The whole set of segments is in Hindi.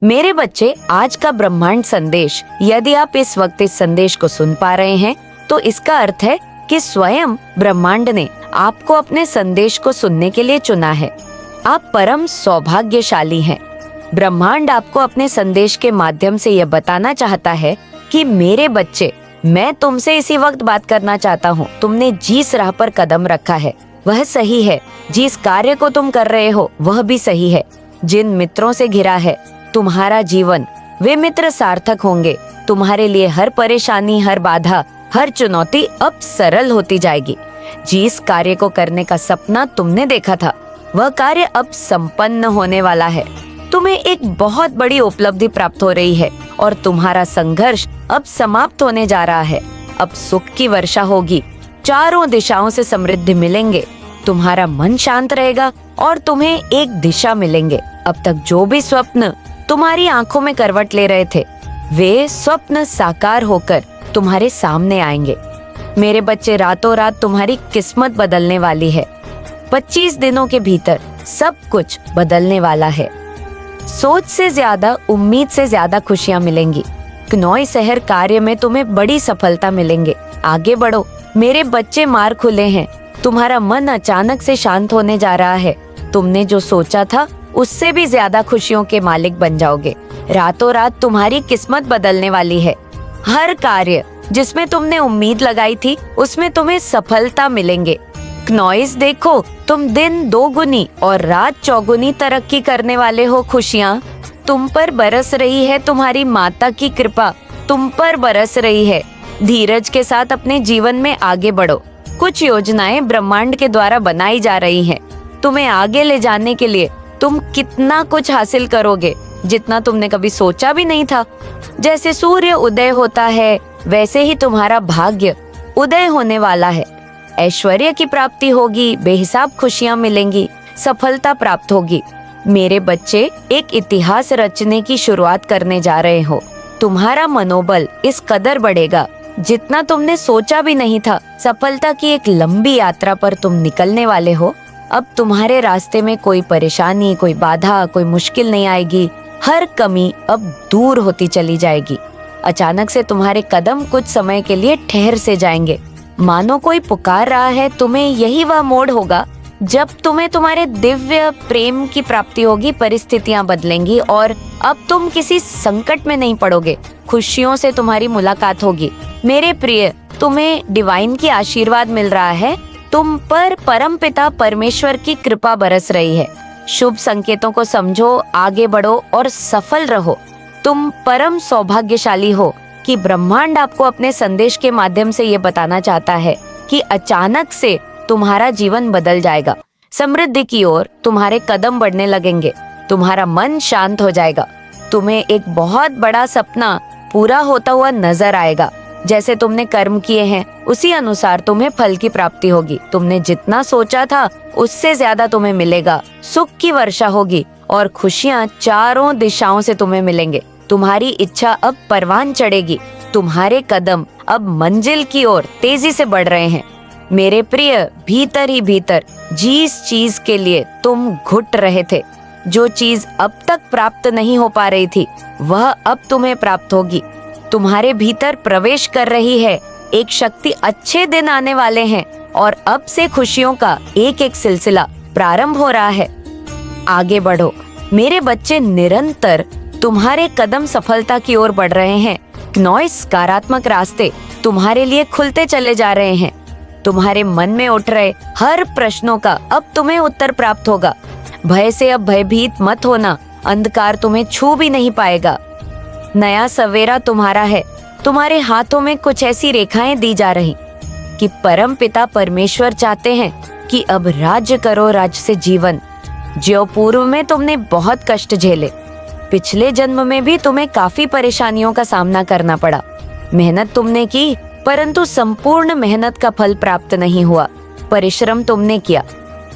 मेरे बच्चे, आज का ब्रह्मांड संदेश, यदि आप इस वक्त इस संदेश को सुन पा रहे हैं तो इसका अर्थ है कि स्वयं ब्रह्मांड ने आपको अपने संदेश को सुनने के लिए चुना है। आप परम सौभाग्यशाली हैं। ब्रह्मांड आपको अपने संदेश के माध्यम से यह बताना चाहता है कि मेरे बच्चे, मैं तुमसे इसी वक्त बात करना चाहता हूँ। तुमने जिस राह पर कदम रखा है वह सही है। जिस कार्य को तुम कर रहे हो वह भी सही है। जिन मित्रों से घिरा है तुम्हारा जीवन, वे मित्र सार्थक होंगे। तुम्हारे लिए हर परेशानी, हर बाधा, हर चुनौती अब सरल होती जाएगी। जिस कार्य को करने का सपना तुमने देखा था वह कार्य अब संपन्न होने वाला है। तुम्हें एक बहुत बड़ी उपलब्धि प्राप्त हो रही है और तुम्हारा संघर्ष अब समाप्त होने जा रहा है। अब सुख की वर्षा होगी, चारों दिशाओं से समृद्धि मिलेंगे। तुम्हारा मन शांत रहेगा और तुम्हें एक दिशा मिलेंगे। अब तक जो भी स्वप्न तुम्हारी आंखों में करवट ले रहे थे, वे स्वप्न साकार होकर तुम्हारे सामने आएंगे। मेरे बच्चे, रातों रात तुम्हारी किस्मत बदलने वाली है। 25 दिनों के भीतर सब कुछ बदलने वाला है। सोच से ज्यादा, उम्मीद से ज्यादा खुशियां मिलेंगी। कनौई शहर कार्य में तुम्हें बड़ी सफलता मिलेंगे। आगे बढ़ो मेरे बच्चे, मार्ग खुले हैं। तुम्हारा मन अचानक से शांत होने जा रहा है। तुमने जो सोचा था उससे भी ज्यादा खुशियों के मालिक बन जाओगे। रातों रात तुम्हारी किस्मत बदलने वाली है। हर कार्य जिसमें तुमने उम्मीद लगाई थी उसमें तुम्हें सफलता मिलेंगे। नॉइस देखो, तुम दिन 2 गुनी और रात 4 गुनी तरक्की करने वाले हो। खुशियाँ तुम पर बरस रही है। तुम्हारी माता की कृपा तुम पर बरस रही है। धीरज के साथ अपने जीवन में आगे बढ़ो। कुछ योजनाएं ब्रह्मांड के द्वारा बनाई जा रही हैं। तुम्हें आगे ले जाने के लिए तुम कितना कुछ हासिल करोगे जितना तुमने कभी सोचा भी नहीं था। जैसे सूर्य उदय होता है वैसे ही तुम्हारा भाग्य उदय होने वाला है। ऐश्वर्य की प्राप्ति होगी, बेहिसाब खुशियां मिलेंगी, सफलता प्राप्त होगी। मेरे बच्चे, एक इतिहास रचने की शुरुआत करने जा रहे हो। तुम्हारा मनोबल इस कदर बढ़ेगा जितना तुमने सोचा भी नहीं था। सफलता की एक लंबी यात्रा पर तुम निकलने वाले हो। अब तुम्हारे रास्ते में कोई परेशानी, कोई बाधा, कोई मुश्किल नहीं आएगी। हर कमी अब दूर होती चली जाएगी। अचानक से तुम्हारे कदम कुछ समय के लिए ठहर से जाएंगे। मानो कोई पुकार रहा है तुम्हें। यही वह मोड़ होगा जब तुम्हें तुम्हारे दिव्य प्रेम की प्राप्ति होगी। परिस्थितियां बदलेंगी और अब तुम किसी संकट में नहीं पड़ोगे। खुशियों से तुम्हारी मुलाकात होगी। मेरे प्रिय, तुम्हें डिवाइन की आशीर्वाद मिल रहा है। तुम पर परमपिता परमेश्वर की कृपा बरस रही है। शुभ संकेतों को समझो, आगे बढ़ो और सफल रहो। तुम परम सौभाग्यशाली हो कि ब्रह्मांड आपको अपने संदेश के माध्यम से ये बताना चाहता है कि अचानक से तुम्हारा जीवन बदल जाएगा। समृद्धि की ओर तुम्हारे कदम बढ़ने लगेंगे। तुम्हारा मन शांत हो जाएगा। तुम्हें एक बहुत बड़ा सपना पूरा होता हुआ नजर आएगा। जैसे तुमने कर्म किए हैं उसी अनुसार तुम्हें फल की प्राप्ति होगी। तुमने जितना सोचा था उससे ज्यादा तुम्हें मिलेगा। सुख की वर्षा होगी और खुशियाँ चारों दिशाओं से तुम्हें मिलेंगे। तुम्हारी इच्छा अब परवान चढ़ेगी। तुम्हारे कदम अब मंजिल की ओर तेजी से बढ़ रहे हैं। मेरे प्रिय, भीतर ही भीतर जिस चीज के लिए तुम घुट रहे थे, जो चीज अब तक प्राप्त नहीं हो पा रही थी, वह अब तुम्हें प्राप्त होगी। तुम्हारे भीतर प्रवेश कर रही है एक शक्ति। अच्छे दिन आने वाले हैं और अब से खुशियों का एक एक सिलसिला प्रारंभ हो रहा है। आगे बढ़ो मेरे बच्चे, निरंतर तुम्हारे कदम सफलता की ओर बढ़ रहे हैं। नए सकारात्मक रास्ते तुम्हारे लिए खुलते चले जा रहे हैं। तुम्हारे मन में उठ रहे हर प्रश्नों का अब तुम्हें उत्तर प्राप्त होगा। भय से अब भयभीत मत होना। अंधकार तुम्हें छू भी नहीं पाएगा। नया सवेरा तुम्हारा है। तुम्हारे हाथों में कुछ ऐसी रेखाएं दी जा रही कि परम पिता परमेश्वर चाहते हैं कि अब राज्य करो राज्य से जीवन। जो पूर्व में तुमने बहुत कष्ट झेले, पिछले जन्म में भी तुम्हें काफी परेशानियों का सामना करना पड़ा। मेहनत तुमने की परंतु संपूर्ण मेहनत का फल प्राप्त नहीं हुआ। परिश्रम तुमने किया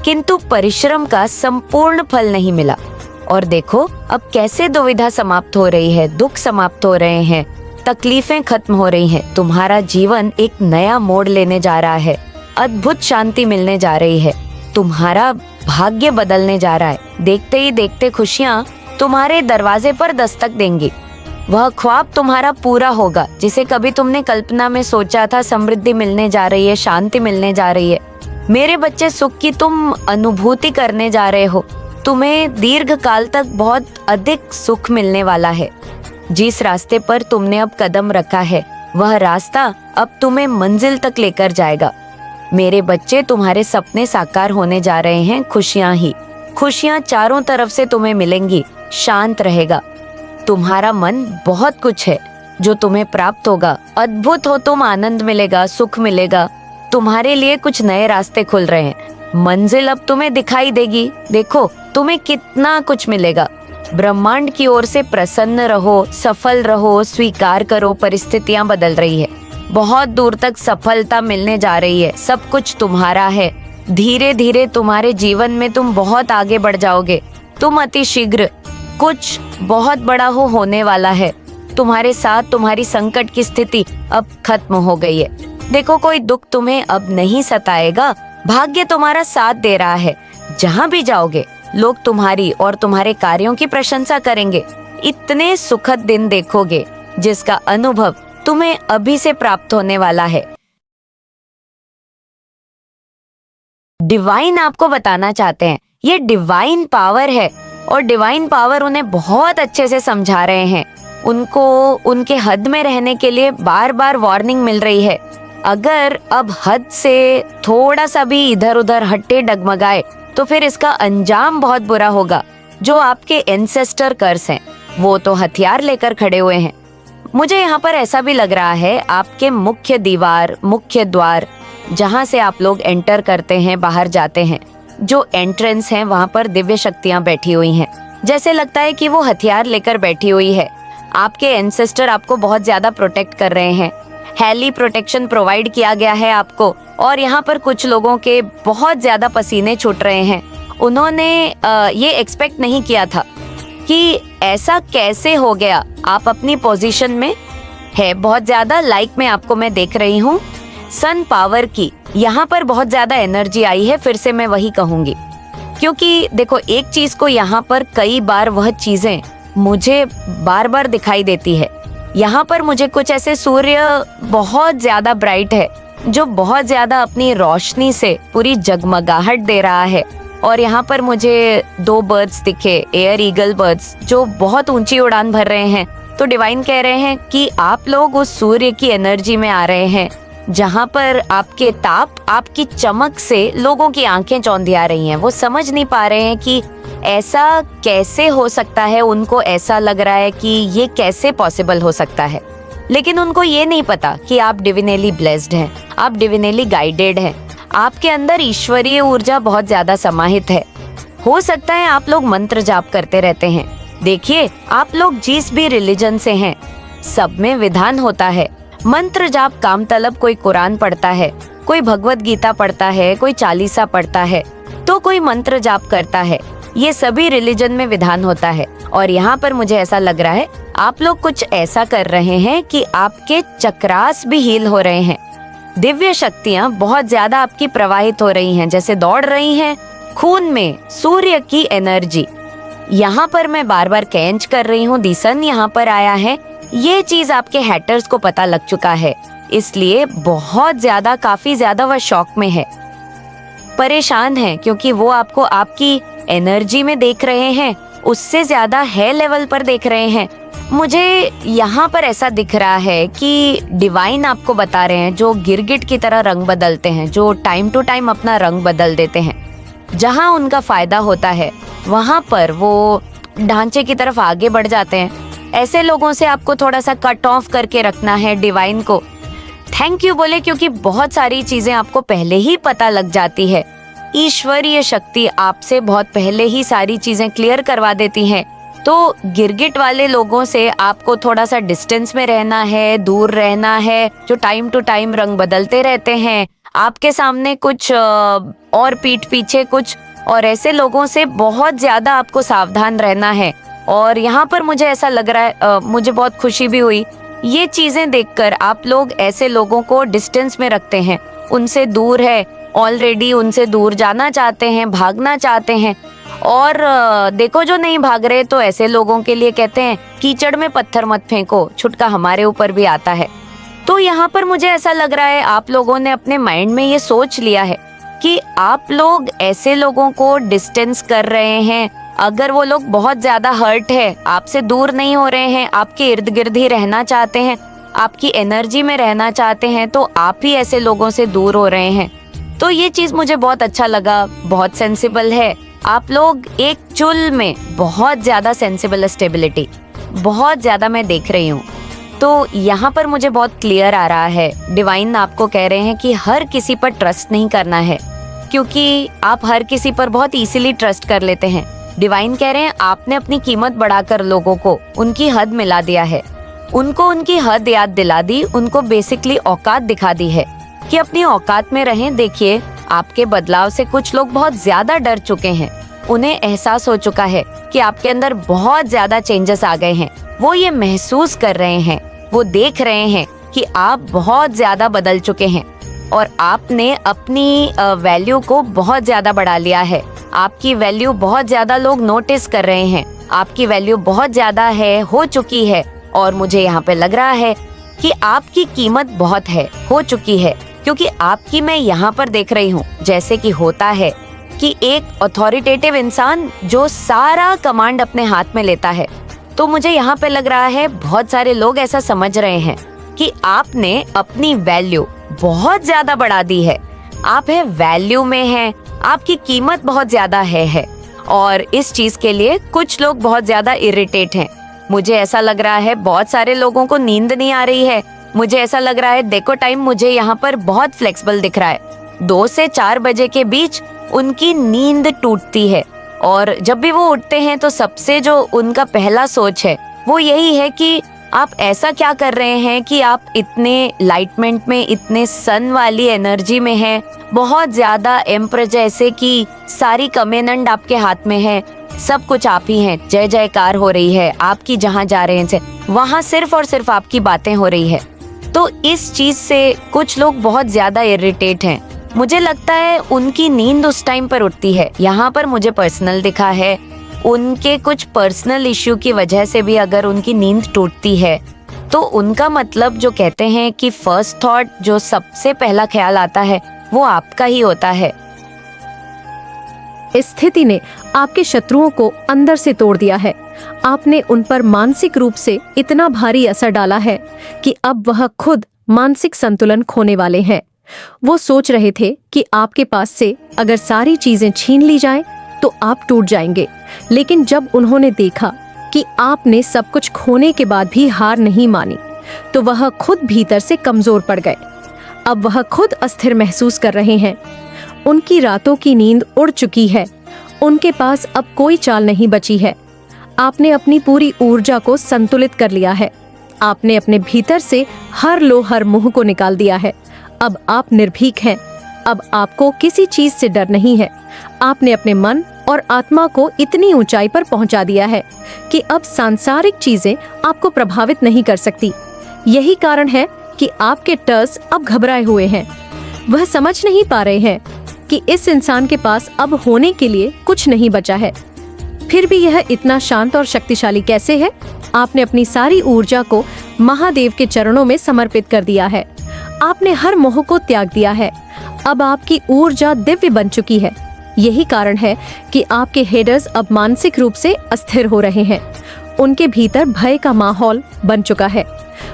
किंतु परिश्रम का संपूर्ण फल नहीं मिला। और देखो अब कैसे दुविधा समाप्त हो रही है, दुख समाप्त हो रहे हैं, तकलीफें खत्म हो रही हैं। तुम्हारा जीवन एक नया मोड़ लेने जा रहा है। अद्भुत शांति मिलने जा रही है। तुम्हारा भाग्य बदलने जा रहा है। देखते ही देखते खुशियाँ तुम्हारे दरवाजे पर दस्तक देंगी। वह ख्वाब तुम्हारा पूरा होगा जिसे कभी तुमने कल्पना में सोचा था। समृद्धि मिलने जा रही है, शांति मिलने जा रही है। मेरे बच्चे, सुख की तुम अनुभूति करने जा रहे हो। तुम्हें दीर्घ काल तक बहुत अधिक सुख मिलने वाला है। जिस रास्ते पर तुमने अब कदम रखा है वह रास्ता अब तुम्हें मंजिल तक लेकर जाएगा। मेरे बच्चे, तुम्हारे सपने साकार होने जा रहे हैं। खुशियां ही खुशियां चारों तरफ से तुम्हें मिलेंगी। शांत रहेगा। तुम्हारा मन, बहुत कुछ है जो तुम्हें प्राप्त होगा। अद्भुत हो तुम, आनंद मिलेगा, सुख मिलेगा। तुम्हारे लिए कुछ नए रास्ते खुल रहे हैं। मंजिल अब तुम्हें दिखाई देगी। देखो तुम्हें कितना कुछ मिलेगा। ब्रह्मांड की ओर से प्रसन्न रहो, सफल रहो, स्वीकार करो। परिस्थितियां बदल रही है, बहुत दूर तक सफलता मिलने जा रही है। सब कुछ तुम्हारा है। धीरे धीरे तुम्हारे जीवन में तुम बहुत आगे बढ़ जाओगे। तुम अति शीघ्र कुछ बहुत बड़ा होने वाला है। तुम्हारे साथ तुम्हारी संकट की स्थिति अब खत्म हो गई है। देखो कोई दुख तुम्हें अब नहीं सताएगा। भाग्य तुम्हारा साथ दे रहा है। जहाँ भी जाओगे लोग तुम्हारी और तुम्हारे कार्यों की प्रशंसा करेंगे। इतने सुखद दिन देखोगे जिसका अनुभव तुम्हें अभी से प्राप्त होने वाला है। डिवाइन आपको बताना चाहते हैं, ये डिवाइन पावर है और डिवाइन पावर उन्हें बहुत अच्छे से समझा रहे हैं। उनको उनके हद में रहने के लिए बार बार वार्निंग मिल रही है। अगर अब हद से थोड़ा सा भी इधर उधर हट्टे डगमगाए तो फिर इसका अंजाम बहुत बुरा होगा। जो आपके एंसेस्टर कर्स हैं वो तो हथियार लेकर खड़े हुए हैं। मुझे यहाँ पर ऐसा भी लग रहा है आपके मुख्य दीवार, मुख्य द्वार, जहाँ से आप लोग एंटर करते हैं, बाहर जाते हैं, जो एंट्रेंस है वहाँ पर दिव्य शक्तियाँ बैठी हुई हैं। जैसे लगता है कि वो हथियार लेकर बैठी हुई है। आपके एंसेस्टर आपको बहुत ज्यादा प्रोटेक्ट कर रहे हैं। हेली प्रोटेक्शन प्रोवाइड किया गया है आपको। और यहाँ पर कुछ लोगों के बहुत ज्यादा पसीने छूट रहे हैं। उन्होंने ये एक्सपेक्ट नहीं किया था कि ऐसा कैसे हो गया। आप अपनी पोजीशन में है बहुत ज्यादा लाइक में आपको मैं देख रही हूँ। सन पावर की यहाँ पर बहुत ज्यादा एनर्जी आई है। फिर से मैं वही कहूंगी, क्योंकि देखो एक चीज को यहाँ पर कई बार वह चीजें मुझे बार बार दिखाई देती है। यहाँ पर मुझे कुछ ऐसे सूर्य बहुत ज्यादा ब्राइट है जो बहुत ज्यादा अपनी रोशनी से पूरी जगमगाहट दे रहा है। और यहाँ पर मुझे 2 बर्ड्स दिखे, एयर ईगल बर्ड्स, जो बहुत ऊंची उड़ान भर रहे हैं। तो डिवाइन कह रहे हैं कि आप लोग उस सूर्य की एनर्जी में आ रहे हैं जहाँ पर आपके ताप, आपकी चमक से लोगों की आंखें चौंधिया रही हैं। वो समझ नहीं पा रहे हैं कि ऐसा कैसे हो सकता है। उनको ऐसा लग रहा है कि ये कैसे पॉसिबल हो सकता है, लेकिन उनको ये नहीं पता कि आप डिविनली ब्लेस्ड हैं, आप डिविनली गाइडेड हैं। आपके अंदर ईश्वरीय ऊर्जा बहुत ज्यादा समाहित है। हो सकता है आप लोग मंत्र जाप करते रहते हैं। देखिए आप लोग जिस भी रिलीजन से हैं, सब में विधान होता है। मंत्र जाप काम तलब कोई कुरान पढ़ता है, कोई भगवत गीता पढ़ता है, कोई चालीसा पढ़ता है, तो कोई मंत्र जाप करता है। ये सभी रिलीजन में विधान होता है। और यहाँ पर मुझे ऐसा लग रहा है आप लोग कुछ ऐसा कर रहे हैं कि आपके चक्रास भी हील हो रहे हैं। दिव्य शक्तियाँ बहुत ज्यादा आपकी प्रवाहित हो रही हैं, जैसे दौड़ रही हैं खून में सूर्य की एनर्जी। यहाँ पर मैं बार बार कैंच कर रही हूँ, दी सन यहाँ पर आया है। ये चीज आपके हैटर्स को पता लग चुका है, इसलिए बहुत ज्यादा, काफी ज्यादा वह शॉक में है, परेशान है, क्योंकि वो आपको आपकी एनर्जी में देख रहे हैं, उससे ज्यादा है लेवल पर देख रहे हैं। मुझे यहाँ पर ऐसा दिख रहा है कि डिवाइन आपको बता रहे हैं, जो गिरगिट की तरह रंग बदलते हैं, जो टाइम टू टाइम अपना रंग बदल देते हैं, जहाँ उनका फायदा होता है वहाँ पर वो ढांचे की तरफ आगे बढ़ जाते हैं। ऐसे लोगों से आपको थोड़ा सा कट ऑफ करके रखना है। डिवाइन को थैंक यू बोले, क्योंकि बहुत सारी चीजें आपको पहले ही पता लग जाती है। ईश्वरीय शक्ति आपसे बहुत पहले ही सारी चीजें क्लियर करवा देती हैं। तो गिरगिट वाले लोगों से आपको थोड़ा सा डिस्टेंस में रहना है, दूर रहना है, जो टाइम टू टाइम रंग बदलते रहते हैं आपके सामने कुछ और पीठ पीछे कुछ, और ऐसे लोगों से बहुत ज्यादा आपको सावधान रहना है। और यहाँ पर मुझे ऐसा लग रहा है, मुझे बहुत खुशी भी हुई ये चीजें देखकर। आप लोग ऐसे लोगों को डिस्टेंस में रखते हैं, उनसे दूर है, ऑलरेडी उनसे दूर जाना चाहते हैं, भागना चाहते हैं। और देखो जो नहीं भाग रहे तो ऐसे लोगों के लिए कहते हैं कीचड़ में पत्थर मत फेंको, छुटका हमारे ऊपर भी आता है। तो यहाँ पर मुझे ऐसा लग रहा है आप लोगों ने अपने माइंड में ये सोच लिया है कि आप लोग ऐसे लोगों को डिस्टेंस कर रहे हैं। अगर वो लोग बहुत ज्यादा हर्ट है, आपसे दूर नहीं हो रहे हैं, आपके इर्द गिर्द ही रहना चाहते हैं, आपकी एनर्जी में रहना चाहते हैं, तो आप ही ऐसे लोगों से दूर हो रहे हैं। तो ये चीज मुझे बहुत अच्छा लगा, बहुत सेंसिबल है। आप लोग एक चुल में बहुत ज्यादा सेंसिबल स्टेबिलिटी बहुत ज्यादा मैं देख रही हूँ। तो यहाँ पर मुझे बहुत क्लियर आ रहा है, डिवाइन आपको कह रहे हैं कि हर किसी पर ट्रस्ट नहीं करना है, क्योंकि आप हर किसी पर बहुत इजीली ट्रस्ट कर लेते हैं। डिवाइन कह रहे हैं आपने अपनी कीमत बढ़ाकर लोगों को उनकी हद मिला दिया है, उनको उनकी हद याद दिला दी, उनको बेसिकली औकात दिखा दी है कि अपनी औकात में रहें। देखिए आपके बदलाव से कुछ लोग बहुत ज्यादा डर चुके हैं, उन्हें एहसास हो चुका है कि आपके अंदर बहुत ज्यादा चेंजेस आ गए हैं। वो ये महसूस कर रहे हैं, वो देख रहे हैं कि आप बहुत ज्यादा बदल चुके हैं और आपने अपनी वैल्यू को बहुत ज्यादा बढ़ा लिया है। आपकी वैल्यू बहुत ज्यादा लोग नोटिस कर रहे हैं, आपकी वैल्यू बहुत ज्यादा है, हो चुकी है। और मुझे यहाँ पे लग रहा है कि आपकी कीमत बहुत है, हो चुकी है, क्योंकि आपकी मैं यहाँ पर देख रही हूँ जैसे कि होता है कि एक अथॉरिटेटिव इंसान जो सारा कमांड अपने हाथ में लेता है। तो मुझे यहाँ पे लग रहा है बहुत सारे लोग ऐसा समझ रहे हैं कि आपने अपनी वैल्यू बहुत ज्यादा बढ़ा दी है, आप है वैल्यू में हैं, आपकी कीमत बहुत ज्यादा है। और इस चीज के लिए कुछ लोग बहुत ज्यादा इरिटेट हैं। मुझे ऐसा लग रहा है बहुत सारे लोगों को नींद नहीं आ रही है। मुझे ऐसा लग रहा है, देखो टाइम मुझे यहाँ पर बहुत फ्लेक्सिबल दिख रहा है। 2 से 4 बजे के बीच उनकी नींद टूटती है और जब भी वो उठते हैं तो सबसे जो उनका पहला सोच है वो यही है कि आप ऐसा क्या कर रहे हैं कि आप इतने लाइटमेंट में, इतने सन वाली एनर्जी में हैं, बहुत ज्यादा एम्पर जैसे कि सारी कमेंड आपके हाथ में है, सब कुछ आप ही हैं, जय जयकार हो रही है आपकी, जहाँ जा रहे हैं वहाँ सिर्फ और सिर्फ आपकी बातें हो रही है। तो इस चीज से कुछ लोग बहुत ज्यादा इरिटेट हैं। मुझे लगता है उनकी नींद उस टाइम पर उठती है। यहाँ पर मुझे पर्सनल दिखा है, उनके कुछ पर्सनल इश्यू की वजह से भी अगर उनकी नींद टूटती है तो उनका मतलब जो कहते हैं कि फर्स्ट थॉट, जो सबसे पहला ख्याल आता है वो आपका ही होता है। इस स्थिति ने आपके शत्रुओं को अंदर से तोड़ दिया है। आपने उन पर मानसिक रूप से इतना भारी असर डाला है कि अब वह खुद मानसिक संतुलन खोने वाले हैं। वो सोच रहे थे कि आपके पास से अगर सारी चीजें छीन ली जाएं तो आप टूट जाएंगे, लेकिन जब उन्होंने देखा कि आपने सब कुछ खोने के बाद भी हार नहीं मानी तो वह खुद भीतर से कमजोर पड़ गए। अब वह खुद अस्थिर महसूस कर रहे हैं। उनकी रातों की नींद उड़ चुकी है, उनके पास अब कोई चाल नहीं बची है। आपने अपनी पूरी ऊर्जा को संतुलित कर लिया है। आपने अपने भीतर से हर लो हर मुंह को निकाल दिया है। अब आप निर्भीक हैं। अब आपको किसी चीज से डर नहीं है। आपने अपने मन और आत्मा को इतनी ऊंचाई पर पहुंचा दिया है कि अब सांसारिक चीजें आपको प्रभावित नहीं कर सकती। यही कारण है कि आपके टर्स अब घबराए हुए हैं। वह समझ नहीं पा रहे हैं कि इस इंसान के पास अब होने के लिए कुछ नहीं बचा है। फिर भी यह इतना शांत और शक्तिशाली कैसे है? आपने अपनी सारी ऊर्जा को महादेव के चरणों में समर्पित कर दिया है। आपने हर मोह को त्याग दिया है। अब आपकी ऊर्जा दिव्य बन चुकी है। यही कारण है कि आपके हेडर्स अब मानसिक रूप से अस्थिर हो रहे हैं। उनके भीतर भय का माहौल बन चुका है।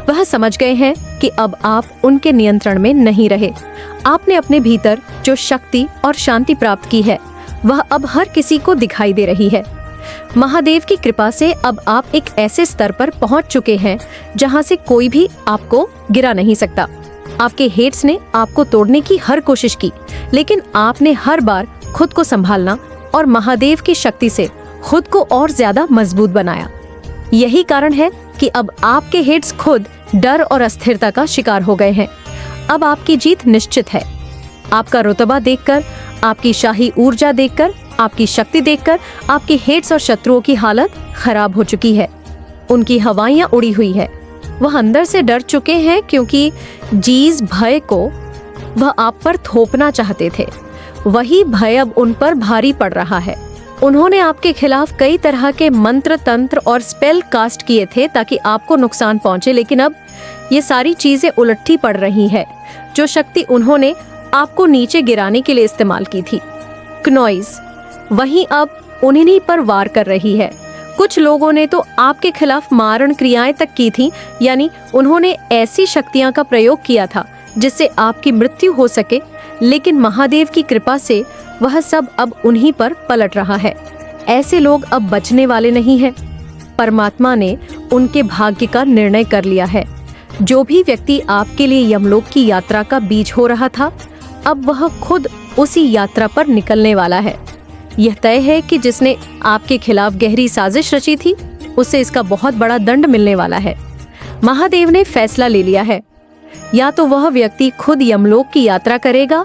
वह समझ गए हैं कि अब आप उनके नियंत्रण में नहीं रहे। आपने अपने भीतर जो शक्ति और शांति प्राप्त की है वह अब हर किसी को दिखाई दे रही है। महादेव की कृपा से अब आप एक ऐसे स्तर पर पहुंच चुके हैं जहां से कोई भी आपको गिरा नहीं सकता। आपके हेट्स ने आपको तोड़ने की हर कोशिश की, लेकिन आपने हर बार खुद को संभालना और महादेव की शक्ति से खुद को और ज्यादा मजबूत बनाया। यही कारण है कि अब आपके हेट्स खुद डर और अस्थिरता का शिकार हो गए हैं। अब आपकी जीत निश्चित है। आपका रुतबा देखकर, आपकी शाही ऊर्जा देखकर, आपकी शक्ति देखकर आपके हेट्स और शत्रुओं की हालत खराब हो चुकी है। उनकी हवाइयां उड़ी हुई है। वह अंदर से डर चुके हैं क्योंकि जिस भय को वह आप पर थोपना चाहते थे वही भय अब उन पर भारी पड़ रहा है। उन्होंने आपके खिलाफ कई तरह के मंत्र, तंत्र और स्पेल कास्ट किए थे ताकि आपको नुकसान पहुंचे, लेकिन अब ये सारी चीजें उलटी पड़ रही है। जो शक्ति उन्होंने आपको नीचे गिराने के लिए इस्तेमाल की थी, क्नॉइज, वहीं अब उन्हीं पर वार कर रही है। कुछ लोगों ने तो आपके खिलाफ मारण क्रियाएं तक की थी, यानी उन्होंने ऐसी शक्तियां का प्रयोग किया था जिससे आपकी मृत्यु हो सके, लेकिन महादेव की कृपा से वह सब अब उन्हीं पर पलट रहा है। ऐसे लोग अब बचने वाले नहीं हैं। परमात्मा ने उनके भाग्य का निर्णय कर लिया है। जो भी व्यक्ति आपके लिए यमलोक की यात्रा का बीज हो रहा था, अब वह खुद उसी यात्रा पर निकलने वाला है। यह तय है कि जिसने आपके खिलाफ गहरी साजिश रची थी, उसे इसका बहुत बड़ा दंड मिलने वाला है। महादेव ने फैसला ले लिया है। या तो वह व्यक्ति खुद यमलोक की यात्रा करेगा,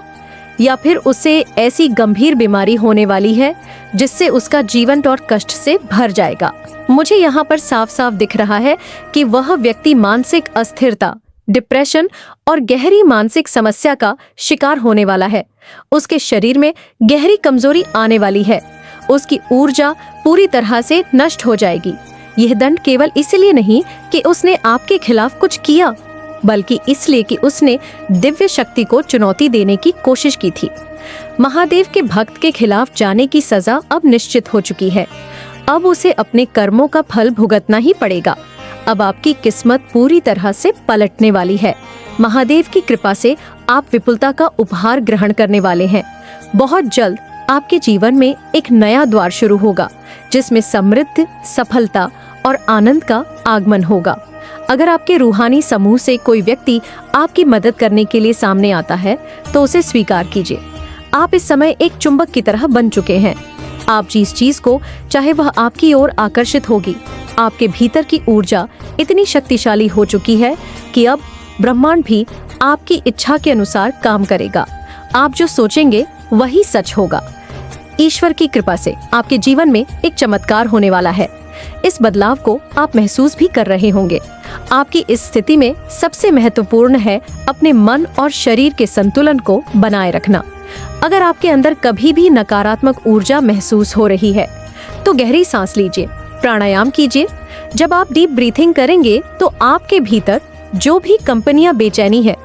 या फिर उसे ऐसी गंभीर बीमारी होने वाली है जिससे उसका जीवन और कष्ट से भर जाएगा। मुझे यहाँ पर साफ साफ दिख रहा है कि वह व्यक्ति मानसिक अस्थिरता, डिप्रेशन और गहरी मानसिक समस्या का शिकार होने वाला है। उसके शरीर में गहरी कमजोरी आने वाली है। उसकी ऊर्जा पूरी तरह से नष्ट हो जाएगी। यह दंड केवल इसलिए नहीं कि उसने आपके खिलाफ कुछ किया, बल्कि इसलिए कि उसने दिव्य शक्ति को चुनौती देने की कोशिश की थी। महादेव के भक्त के खिलाफ जाने की सजा अब निश्चित हो चुकी है। अब उसे अपने कर्मों का फल भुगतना ही पड़ेगा। अब आपकी किस्मत पूरी तरह से पलटने वाली है। महादेव की कृपा से आप विपुलता का उपहार ग्रहण करने वाले हैं। बहुत जल्द आपके जीवन में एक नया द्वार शुरू होगा, जिसमें समृद्धि, सफलता और आनंद का आगमन होगा। अगर आपके रूहानी समूह से कोई व्यक्ति आपकी मदद करने के लिए सामने आता है, तो उसे स्वीकार कीजिए। आप इस समय एक चुंबक की तरह बन चुके हैं। आप जिस चीज को चाहे वह आपकी ओर आकर्षित होगी। आपके भीतर की ऊर्जा इतनी शक्तिशाली हो चुकी है कि अब ब्रह्मांड भी आपकी इच्छा के अनुसार काम करेगा। आप जो सोचेंगे वही सच होगा। ईश्वर की कृपा से आपके जीवन में एक चमत्कार होने वाला है। इस बदलाव को आप महसूस भी कर रहे होंगे। आपकी इस स्थिति में सबसे महत्वपूर्ण है अपने मन और शरीर के संतुलन को बनाए रखना। अगर आपके अंदर कभी भी नकारात्मक ऊर्जा महसूस हो रही है, तो गहरी सांस लीजिए, प्राणायाम कीजिए। जब आप डीप ब्रीथिंग करेंगे, तो आपके भीतर जो भी कंपनियां बेचैनी है,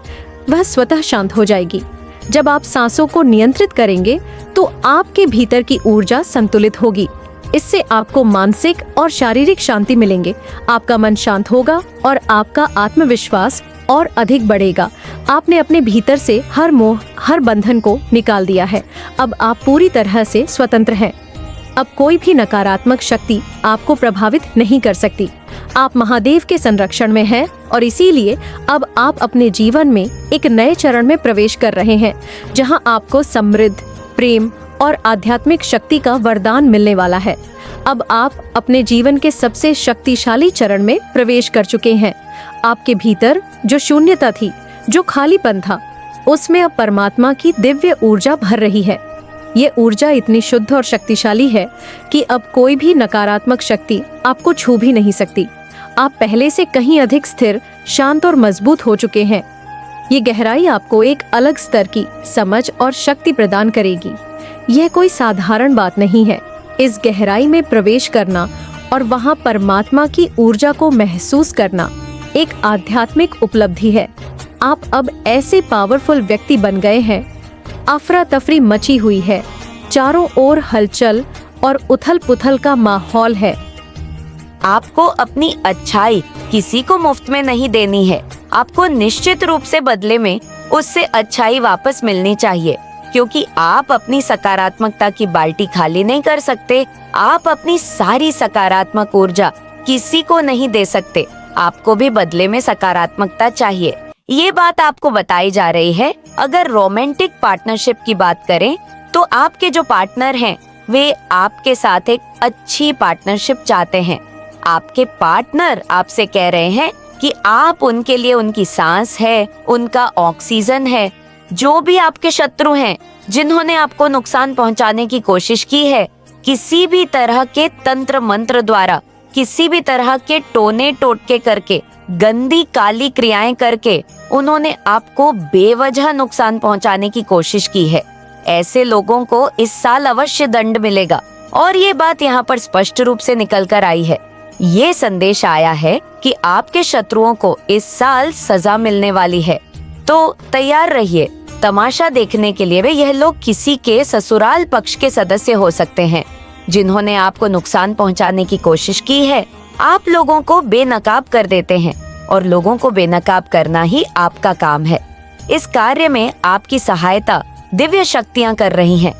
वह स्वतः शांत हो जाएगी। जब आप सांसों को नियंत्रित करेंगे, तो आपके भीतर की ऊर्जा संतुलित होगी। इससे आपको मानसिक और शारीरिक शांति मिलेंगे। आपका मन शांत होगा और आपका आत्मविश्वास और अधिक बढ़ेगा। आपने अपने भीतर से हर मोह, हर बंधन को निकाल दिया है। अब आप पूरी तरह से स्वतंत्र हैं। अब कोई भी नकारात्मक शक्ति आपको प्रभावित नहीं कर सकती। आप महादेव के संरक्षण में हैं और इसीलिए अब आप अपने जीवन में एक नए चरण में प्रवेश कर रहे हैं, जहां आपको समृद्ध, प्रेम और आध्यात्मिक शक्ति का वरदान मिलने वाला है। अब आप अपने जीवन के सबसे शक्तिशाली चरण में प्रवेश कर चुके हैं। आपके भीतर जो शून्यता थी, जो खालीपन था, उसमें अब परमात्मा की दिव्य ऊर्जा भर रही है। ये ऊर्जा इतनी शुद्ध और शक्तिशाली है कि अब कोई भी नकारात्मक शक्ति आपको छू भी नहीं सकती। आप पहले से कहीं अधिक स्थिर, शांत और मजबूत हो चुके हैं। ये गहराई आपको एक अलग स्तर की समझ और शक्ति प्रदान करेगी। यह कोई साधारण बात नहीं है। इस गहराई में प्रवेश करना और वहां परमात्मा की ऊर्जा को महसूस करना एक आध्यात्मिक उपलब्धि है। आप अब ऐसे पावरफुल व्यक्ति बन गए हैं। अफरा तफरी मची हुई है, चारों ओर हलचल और उथल पुथल का माहौल है। आपको अपनी अच्छाई किसी को मुफ्त में नहीं देनी है। आपको निश्चित रूप से बदले में उससे अच्छाई वापस मिलनी चाहिए, क्योंकि आप अपनी सकारात्मकता की बाल्टी खाली नहीं कर सकते। आप अपनी सारी सकारात्मक ऊर्जा किसी को नहीं दे सकते। आपको भी बदले में सकारात्मकता चाहिए। ये बात आपको बताई जा रही है। अगर रोमांटिक पार्टनरशिप की बात करें, तो आपके जो पार्टनर हैं, वे आपके साथ एक अच्छी पार्टनरशिप चाहते हैं। आपके पार्टनर आपसे कह रहे हैं कि आप उनके लिए उनकी सांस है, उनका ऑक्सीजन है। जो भी आपके शत्रु हैं, जिन्होंने आपको नुकसान पहुंचाने की कोशिश की है, किसी भी तरह के तंत्र मंत्र द्वारा, किसी भी तरह के टोने टोटके करके, गंदी काली क्रियाएं करके उन्होंने आपको बेवजह नुकसान पहुंचाने की कोशिश की है। ऐसे लोगों को इस साल अवश्य दंड मिलेगा। और ये बात यहाँ पर स्पष्ट रूप से निकल कर आई है। ये संदेश आया है कि आपके शत्रुओं को इस साल सजा मिलने वाली है, तो तैयार रहिए। तमाशा देखने के लिए वे यह लोग किसी के ससुराल पक्ष के सदस्य हो सकते हैं जिन्होंने आपको नुकसान पहुंचाने की कोशिश की है। आप लोगों को बेनकाब कर देते हैं और लोगों को बेनकाब करना ही आपका काम है। इस कार्य में आपकी सहायता दिव्य शक्तियां कर रही हैं।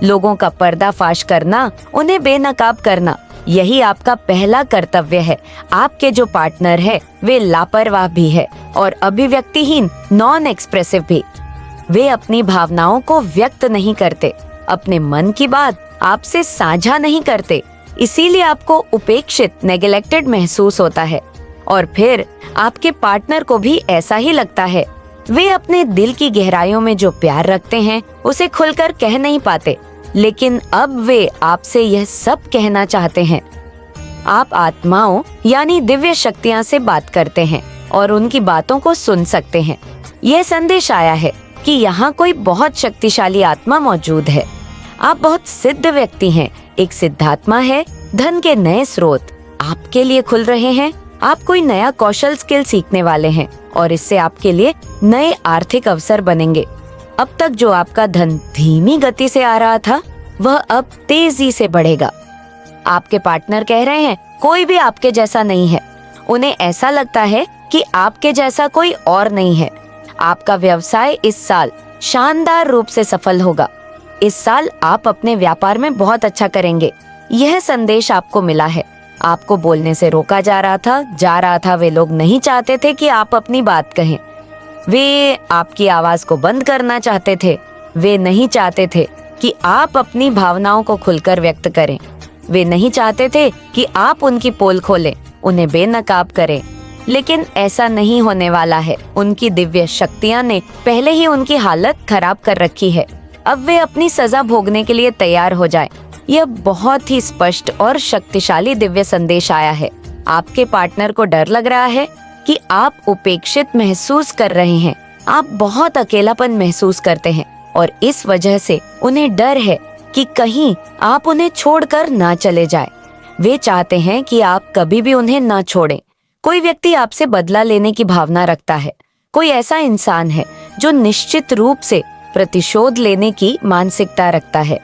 लोगों का पर्दाफाश करना, उन्हें बेनकाब करना, यही आपका पहला कर्तव्य है। आपके जो पार्टनर है वे लापरवाह भी है और अभिव्यक्तिहीन, नॉन एक्सप्रेसिव भी। वे अपनी भावनाओं को व्यक्त नहीं करते, अपने मन की बात आपसे साझा नहीं करते, इसीलिए आपको उपेक्षित, नेग्लेक्टेड महसूस होता है। और फिर आपके पार्टनर को भी ऐसा ही लगता है। वे अपने दिल की गहराइयों में जो प्यार रखते हैं उसे खुलकर कह नहीं पाते, लेकिन अब वे आपसे यह सब कहना चाहते हैं। आप आत्माओं यानी दिव्य शक्तियां से बात करते हैं और उनकी बातों को सुन सकते हैं। यह संदेश आया है कि यहाँ कोई बहुत शक्तिशाली आत्मा मौजूद है। आप बहुत सिद्ध व्यक्ति हैं। एक सिद्धात्मा है। धन के नए स्रोत आपके लिए खुल रहे हैं। आप कोई नया कौशल, स्किल सीखने वाले हैं और इससे आपके लिए नए आर्थिक अवसर बनेंगे। अब तक जो आपका धन धीमी गति से आ रहा था, वह अब तेजी से बढ़ेगा। आपके पार्टनर कह रहे हैं कोई भी आपके जैसा नहीं है। उन्हें ऐसा लगता है कि आपके जैसा कोई और नहीं है। आपका व्यवसाय इस साल शानदार रूप से सफल होगा। इस साल आप अपने व्यापार में बहुत अच्छा करेंगे। यह संदेश आपको मिला है। आपको बोलने से रोका जा रहा था। वे लोग नहीं चाहते थे कि आप अपनी बात कहें। वे आपकी आवाज को बंद करना चाहते थे। वे नहीं चाहते थे कि आप अपनी भावनाओं को खुलकर व्यक्त करें। वे नहीं चाहते थे कि आप उनकी पोल खोलें, उन्हें बेनकाब करें। लेकिन ऐसा नहीं होने वाला है। उनकी दिव्य शक्तियां ने पहले ही उनकी हालत खराब कर रखी है। अब वे अपनी सजा भोगने के लिए तैयार हो जाएं। यह बहुत ही स्पष्ट और शक्तिशाली दिव्य संदेश आया है। आपके पार्टनर को डर लग रहा है कि आप उपेक्षित महसूस कर रहे हैं। आप बहुत अकेलापन महसूस करते हैं और इस वजह से उन्हें डर है कि कहीं आप उन्हें छोड़कर ना चले जाएं। वे चाहते हैं कि आप कभी भी उन्हें ना छोड़ें। कोई व्यक्ति आपसे बदला लेने की भावना रखता है। कोई ऐसा इंसान है जो निश्चित रूप से प्रतिशोध लेने की मानसिकता रखता है।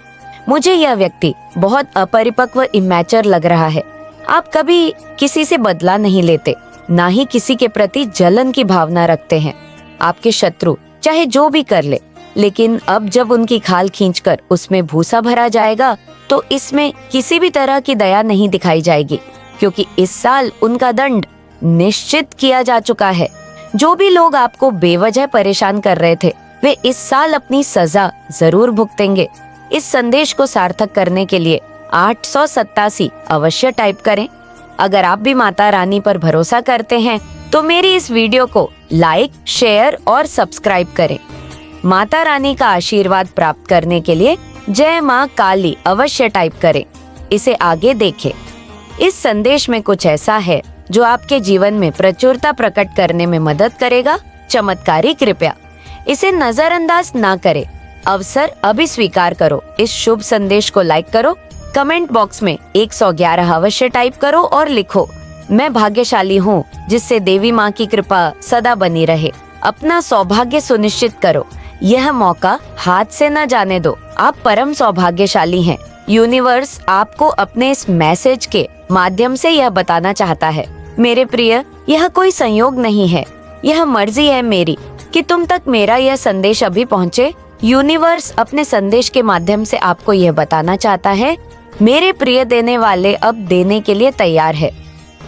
मुझे यह व्यक्ति बहुत अपरिपक्व, इमैच्योर लग रहा है। आप कभी किसी से बदला नहीं लेते, ना ही किसी के प्रति जलन की भावना रखते हैं। आपके शत्रु चाहे जो भी कर ले, लेकिन अब जब उनकी खाल खींचकर उसमें भूसा भरा जाएगा तो इसमें किसी भी तरह की दया नहीं दिखाई जाएगी, क्योंकि इस साल उनका दंड निश्चित किया जा चुका है। जो भी लोग आपको बेवजह परेशान कर रहे थे, वे इस साल अपनी सजा जरूर भुगतेंगे। इस संदेश को सार्थक करने के लिए 887 अवश्य टाइप करें। अगर आप भी माता रानी पर भरोसा करते हैं तो मेरी इस वीडियो को लाइक, शेयर और सब्सक्राइब करें। माता रानी का आशीर्वाद प्राप्त करने के लिए जय माँ काली अवश्य टाइप करें। इसे आगे देखें। इस संदेश में कुछ ऐसा है जो आपके जीवन में प्रचुरता प्रकट करने में मदद करेगा। चमत्कारी कृपया इसे नजरअंदाज ना करें। अवसर अभी स्वीकार करो। इस शुभ संदेश को लाइक करो। कमेंट बॉक्स में 111 अवश्य टाइप करो और लिखो, मैं भाग्यशाली हूँ जिससे देवी माँ की कृपा सदा बनी रहे। अपना सौभाग्य सुनिश्चित करो। यह मौका हाथ से न जाने दो। आप परम सौभाग्यशाली हैं। यूनिवर्स आपको अपने इस मैसेज के माध्यम से यह बताना चाहता है, मेरे प्रिय, यह कोई संयोग नहीं है, यह मर्जी है मेरी कि तुम तक मेरा यह संदेश अभी पहुँचे। यूनिवर्स अपने संदेश के माध्यम से आपको यह बताना चाहता है, मेरे प्रिय देने वाले अब देने के लिए तैयार है।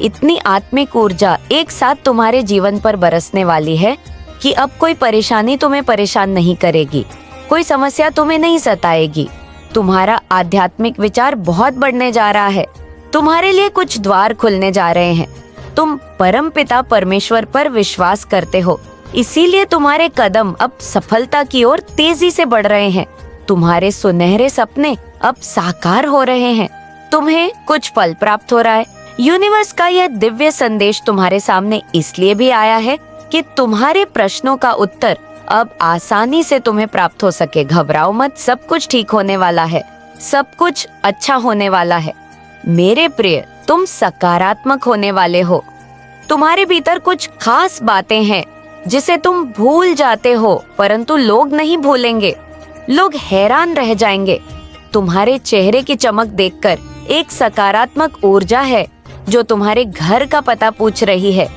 इतनी आत्मिक ऊर्जा एक साथ तुम्हारे जीवन पर बरसने वाली है कि अब कोई परेशानी तुम्हें परेशान नहीं करेगी, कोई समस्या तुम्हें नहीं सताएगी। तुम्हारा आध्यात्मिक विचार बहुत बढ़ने जा रहा है। तुम्हारे लिए कुछ द्वार खुलने जा रहे हैं। तुम परमपिता परमेश्वर पर विश्वास करते हो, इसीलिए तुम्हारे कदम अब सफलता की ओर तेजी से बढ़ रहे हैं। तुम्हारे सुनहरे सपने अब साकार हो रहे हैं। तुम्हें कुछ फल प्राप्त हो रहा है। यूनिवर्स का यह दिव्य संदेश तुम्हारे सामने इसलिए भी आया है कि तुम्हारे प्रश्नों का उत्तर अब आसानी से तुम्हें प्राप्त हो सके। घबराओ मत, सब कुछ ठीक होने वाला है। सब कुछ अच्छा होने वाला है। मेरे प्रिय, तुम सकारात्मक होने वाले हो। तुम्हारे भीतर कुछ खास बातें हैं जिसे तुम भूल जाते हो, परंतु लोग नहीं भूलेंगे। लोग हैरान रह जाएंगे। तुम्हारे चेहरे की चमक देखकर एक सकारात्मक ऊर्जा है जो तुम्हारे घर का पता पूछ रही है।